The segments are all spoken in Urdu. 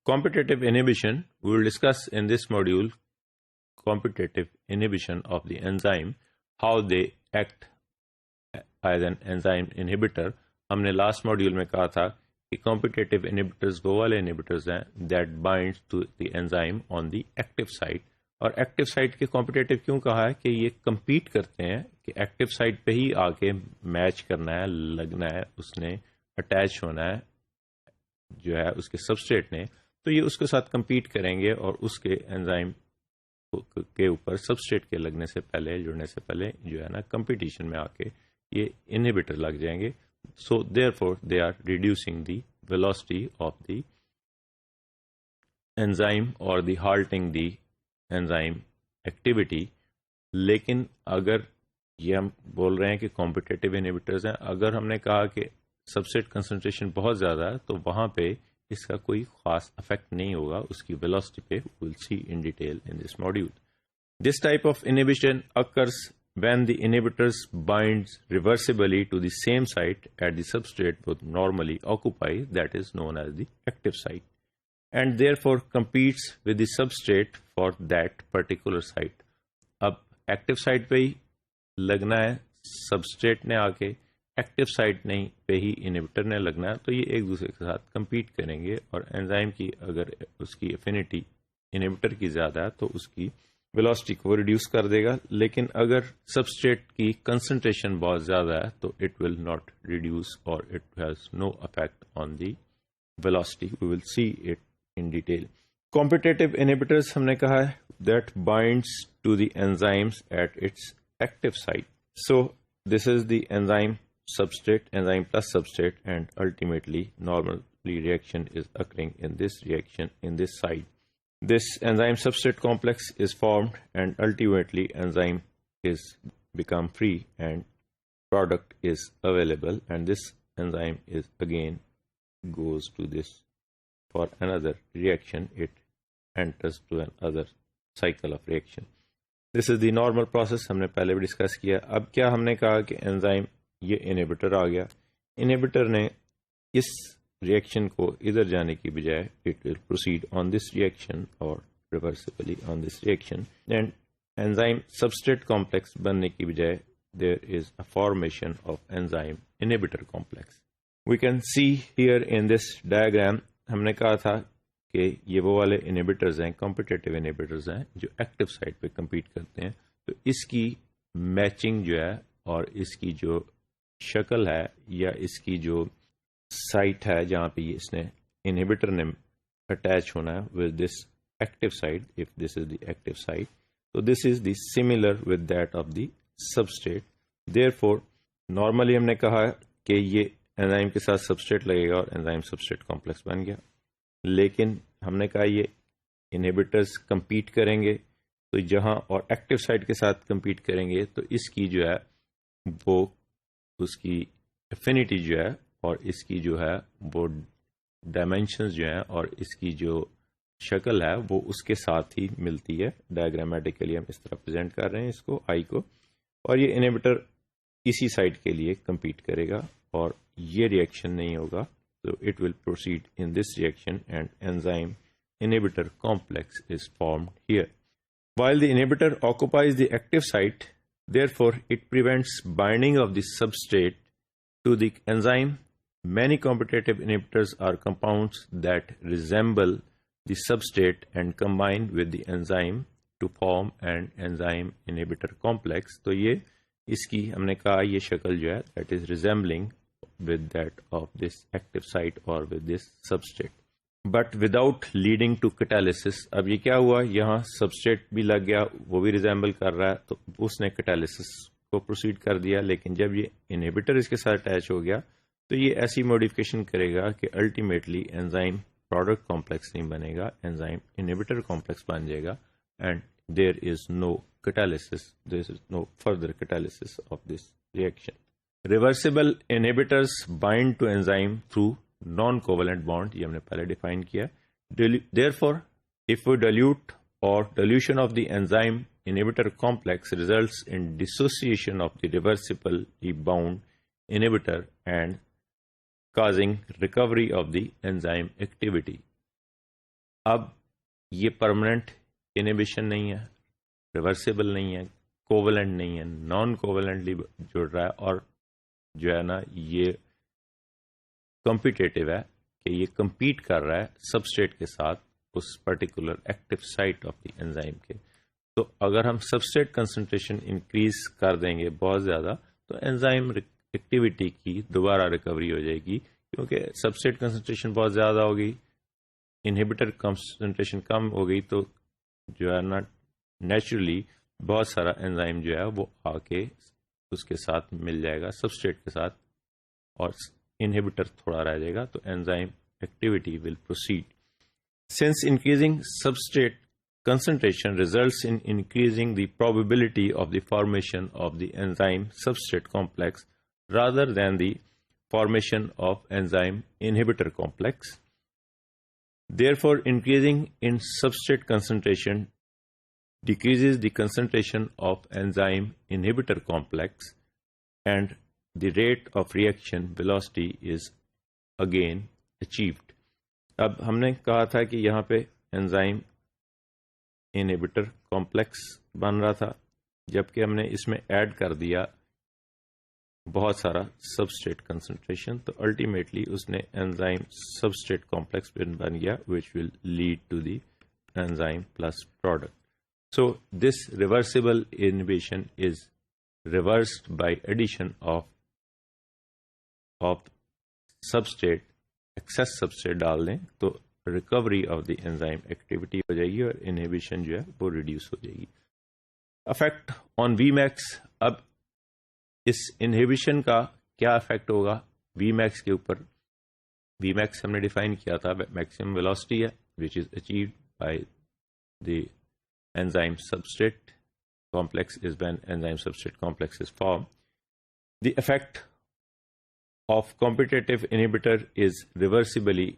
Competitive inhibition, we will discuss in this module competitive inhibition of the enzyme, how they act as an enzyme inhibitor. ہم نے لاسٹ ماڈیول میں کہا تھا کہ competitive inhibitors وہ والے inhibitors ہیں that binds to the enzyme on the active site. اور ایکٹیو سائٹ کے competitive کیوں کہا ہے کہ یہ کمپیٹ کرتے ہیں کہ ایکٹیو سائٹ پہ ہی آ کے میچ کرنا ہے، لگنا ہے، اس نے اٹیچ ہونا ہے جو ہے اس کے سبسٹریٹ نے، تو یہ اس کے ساتھ کمپیٹ کریں گے اور اس کے انزائم کے اوپر سبسٹریٹ کے لگنے سے پہلے، جڑنے سے پہلے جو ہے نا کمپٹیشن میں آ کے یہ انہیبیٹر لگ جائیں گے. So therefore they are reducing the velocity of the enzyme اور دی ہالٹنگ دی انزائم ایکٹیویٹی. لیکن اگر یہ ہم بول رہے ہیں کہ کمپٹیٹیو انہیبیٹرز ہیں، اگر ہم نے کہا کہ سبسٹریٹ کنسنٹریشن بہت زیادہ ہے تو وہاں پہ اس کا کوئی خاص افیکٹ نہیں ہوگا اس کی ویلوسٹی پہ. Will see in detail in this module. This type of inhibition occurs when the inhibitors binds reversibly to the same site at the substrate would normally occupy, that is known as the active site, and therefore competes with the substrate for that particular site. اب ایکٹیو سائٹ پہ ہی لگنا ہے سبسٹریٹ نے آ کے، ایکٹیو سائٹ نہیں پہ ہی انہیبیٹر نے لگنا ہے، تو یہ ایک دوسرے کے ساتھ کمپیٹ کریں گے اور انزائم کی اگر اس کی افینٹی انہیبیٹر کی زیادہ ہے تو اس کی ویلوسٹی کو ریڈیوس کر دے گا. لیکن اگر سبسٹریٹ کی کنسنٹریشن بہت زیادہ ہے تو اٹ ول ناٹ ریڈیوس اور it has no effect on the velocity. We will see it in detail. Competitive inhibitors ہم نے کہا ہے that binds to the enzymes at its active site. So this is the enzyme substrate, enzyme plus substrate, and ultimately normally reaction is occurring in this reaction in this site. This enzyme substrate complex is formed and ultimately enzyme is become free and product is available, and this enzyme is again goes to this for another reaction. It enters to another cycle of reaction. This is the normal process. ہم نے پہلے بھی ڈسکس کیا. اب کیا ہم نے کہا کہ انزائم یہ انہیبیٹر آ گیا، انہیبیٹر نے اس ریئیکشن کو ادھر جانے کی بجائے it will proceed on this reaction اور reversibly on this reaction, and enzyme substrate complex بننے کی بجائے there is a formation of enzyme inhibitor complex. We can see here in this diagram. ہم نے کہا تھا کہ یہ وہ والے انہیبیٹرز ہیں، کمپٹیٹیو انہیبیٹرز ہیں جو ایکٹیو سائٹ پہ کمپیٹ کرتے ہیں. تو اس کی میچنگ جو ہے اور اس کی جو شکل ہے یا اس کی جو سائٹ ہے جہاں پہ اس نے انہیبیٹر نے اٹیچ ہونا ہے with this active site, if this is the active site, تو this is the similar with that of the substrate. Therefore normally ہم نے کہا کہ یہ انزائم کے ساتھ سبسٹریٹ لگے گا اور انزائم سبسٹریٹ کمپلیکس بن گیا. لیکن ہم نے کہا یہ انہیبیٹرز کمپیٹ کریں گے تو جہاں اور ایکٹیو سائٹ کے ساتھ کمپیٹ کریں گے تو اس کی جو ہے وہ اس کی افینٹی جو ہے اور اس کی جو ہے وہ ڈائمینشنز جو ہیں اور اس کی جو شکل ہے وہ اس کے ساتھ ہی ملتی ہے. ڈائیگرامیٹیکلی ہم اس طرح پریزنٹ کر رہے ہیں اس کو آئی کو، اور یہ انہیبیٹر اسی سائٹ کے لیے کمپیٹ کرے گا اور یہ ریئیکشن نہیں ہوگا. تو it will proceed in this reaction and enzyme inhibitor complex is formed here. While the inhibitor occupies the active site, therefore it prevents binding of the substrate to the enzyme. Many competitive inhibitors are compounds that resemble the substrate and combine with the enzyme to form an enzyme inhibitor complex. تو یہ اس کی ہم نے کہا یہ شکل جو ہے that is resembling with that of this active site or with this substrate. But without leading to catalysis. اب یہ کیا ہوا، یہاں سبسٹریٹ بھی لگ گیا، وہ بھی ریزیمبل کر رہا ہے تو اس نے کٹالسس کو پروسیڈ کر دیا. لیکن جب یہ انہیبیٹر اس کے ساتھ اٹیچ ہو گیا تو یہ ایسی موڈیفکیشن کرے گا کہ الٹیمیٹلی انزائم پروڈکٹ کمپلیکس نہیں بنے گا، انزائم انہیبیٹر کمپلیکس بن جائے گا، and there is no catalysis, there is no further catalysis of this reaction. Reversible inhibitors bind to enzyme through non covalent bond, یہ ہم نے پہلے ڈیفائن کیا. Therefore, if we dilute or dilution of the enzyme inhibitor complex results in dissociation of the reversibly bound inhibitor and causing recovery of the enzyme activity. اب یہ پرماننٹ انہیبیشن نہیں ہے، ریورسیبل نہیں ہے، کوولنٹ نہیں ہے، نان کوولنٹلی جڑ رہا ہے، اور جو ہے نا یہ کمپیٹیٹو ہے کہ یہ کمپیٹ کر رہا ہے سبسٹریٹ کے ساتھ اس particular active site of the enzyme کے. تو اگر ہم سبسٹریٹ کنسنٹریشن انکریز کر دیں گے بہت زیادہ تو انزائم ایکٹیویٹی کی دوبارہ ریکوری ہو جائے گی، کیونکہ سبسٹریٹ کنسنٹریشن بہت زیادہ ہوگی، انہیبیٹر کنسنٹریشن کم ہو گئی، تو جو ہے نا نیچرلی بہت سارا انزائم جو ہے وہ آ کے اس کے ساتھ مل جائے گا سبسٹریٹ کے ساتھ، اور انہیبیٹر تھوڑا رہ جائے گا، تو enzyme activity will proceed. Since increasing substrate concentration results in increasing the probability of the formation of the enzyme substrate complex rather than the formation of enzyme inhibitor complex. Therefore, increasing in substrate concentration decreases the concentration of enzyme inhibitor complex, and the rate of reaction velocity is again achieved. اب ہم نے کہا تھا کہ یہاں پہ انزائم انہیبیٹر کمپلیکس بن رہا تھا، جبکہ ہم نے اس میں ایڈ کر دیا بہت سارا سبسٹریٹ کنسنٹریشن، تو الٹیمیٹلی اس نے انزائم سبسٹریٹ کمپلیکس بن گیا which will lead to the enzyme plus product. So this reversible inhibition is reversed by addition of substrate, excess substrate ڈال دیں تو recovery of the enzyme activity ہو جائے گی اور انہیبیشن جو ہے وہ ریڈیوس ہو جائے گی. Effect on V max. اب اس انہیبیشن کا کیا افیکٹ ہوگا وی میکس کے اوپر؟ وی میکس ہم نے ڈیفائن کیا تھا میکسیمم ویلوسٹی ہے which is achieved by the enzyme substrate complex is when enzyme substrate complex is formed. The effect of competitive inhibitor is reversibly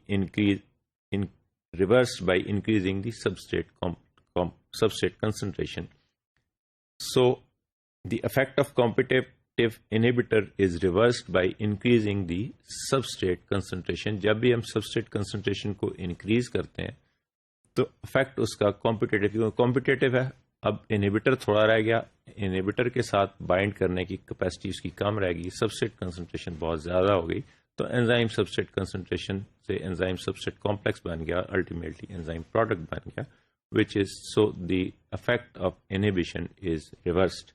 reversed by increasing the substrate concentration. So the effect of competitive inhibitor is reversed by increasing the substrate concentration. جب بھی ہم substrate concentration کو increase کرتے ہیں تو افیکٹ اس کا کمپیٹیٹو ہے. اب انہیبیٹر تھوڑا رہ گیا، انہیبیٹر کے ساتھ بائنڈ کرنے کی کیپیسٹی اس کی کم رہ گئی، سبسٹریٹ کنسنٹریشن بہت زیادہ ہو گئی، تو انزائم سبسٹریٹ کنسنٹریشن سے انزائم سبسٹریٹ کمپلیکس بن گیا، الٹیمیٹلی انزائم پروڈکٹ بن گیا which is so the effect of inhibition is reversed.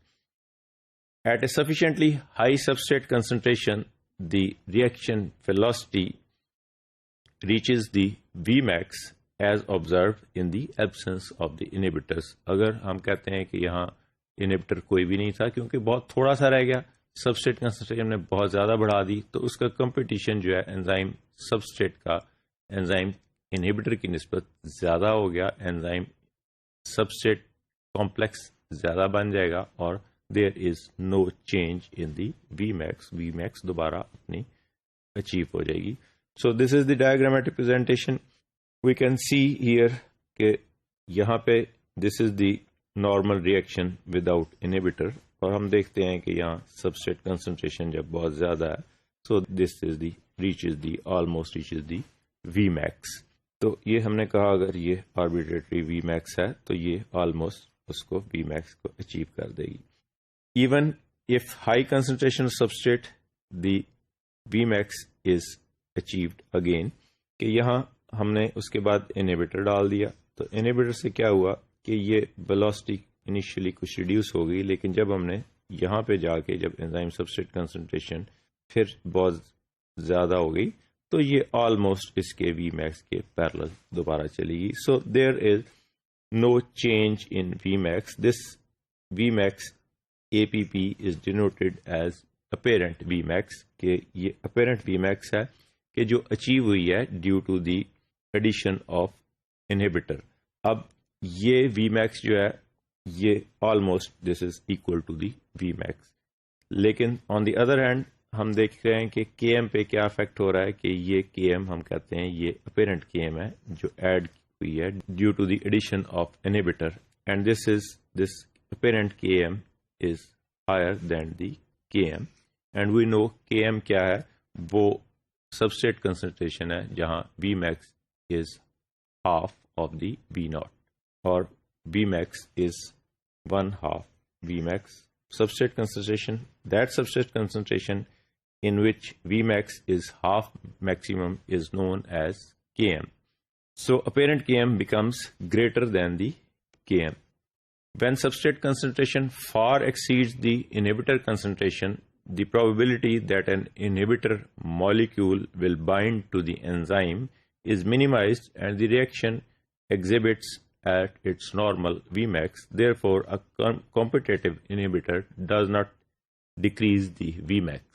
At a sufficiently high substrate concentration, the reaction velocity reaches the Vmax as observed in the absence of the inhibitors. اگر ہم کہتے ہیں کہ یہاں انہیبیٹر کوئی بھی نہیں تھا کیونکہ بہت تھوڑا سا رہ گیا، سبسٹریٹ کنسنٹریشن نے بہت زیادہ بڑھا دی، تو اس کا کمپٹیشن جو ہے انزائم سبسٹریٹ کا انزائم انہیبیٹر کی نسبت زیادہ ہو گیا، انزائم سبسٹریٹ کمپلیکس زیادہ بن جائے گا، اور there is no change in the V max. V max دوبارہ اپنی اچیو ہو جائے گی. So this is the diagrammatic representation. We can see here کہ یہاں پہ this is the normal reaction without inhibitor, اور ہم دیکھتے ہیں کہ یہاں سبسٹریٹ کنسنٹریشن جب بہت زیادہ ہے، so this is the almost reaches the V max. تو یہ ہم نے کہا اگر یہ آربیٹریٹری وی میکس ہے تو یہ آلموسٹ اس کو وی میکس کو اچیو کر دے گی. Even if high concentration substrate the V max is achieved again, کہ یہاں ہم نے اس کے بعد انہیبیٹر ڈال دیا، تو انہیبیٹر سے کیا ہوا کہ یہ ویلوسٹی انیشلی کچھ ریڈیوس ہو گئی، لیکن جب ہم نے یہاں پہ جا کے جب انزائم سبسٹریٹ کنسنٹریشن پھر بہت زیادہ ہو گئی تو یہ آلموسٹ اس کے وی میکس کے پیرلل دوبارہ چلے گی. So there is no change in V max. This V max A P P is denoted as apparent V max, کہ یہ اپیرنٹ وی میکس ہے کہ جو اچیو ہوئی ہے due to the addition of inhibitor. اب یہ وی میکس جو ہے یہ almost this is equal to the V max. لیکن آن دی ادر ہینڈ ہم دیکھ رہے ہیں کہ کے ایم پہ کیا افیکٹ ہو رہا ہے، کہ یہ کے ایم ہم کہتے ہیں یہ اپیرنٹ کے ایم ہے جو ایڈ ہوئی ہے due to the addition of inhibitor, and this apparent K M is higher than the K M. And we نو کے ایم کیا ہے، وہ سبسٹریٹ کنسنٹریشن ہے جہاں V max is half of the V naught, or Vmax is 1/2 Vmax. Substrate concentration, that substrate concentration in which Vmax is half maximum is known as Km. So apparent Km becomes greater than the Km. When substrate concentration far exceeds the inhibitor concentration, the probability that an inhibitor molecule will bind to the enzyme is minimized and the reaction exhibits at its normal Vmax. Therefore, a competitive inhibitor does not decrease the Vmax.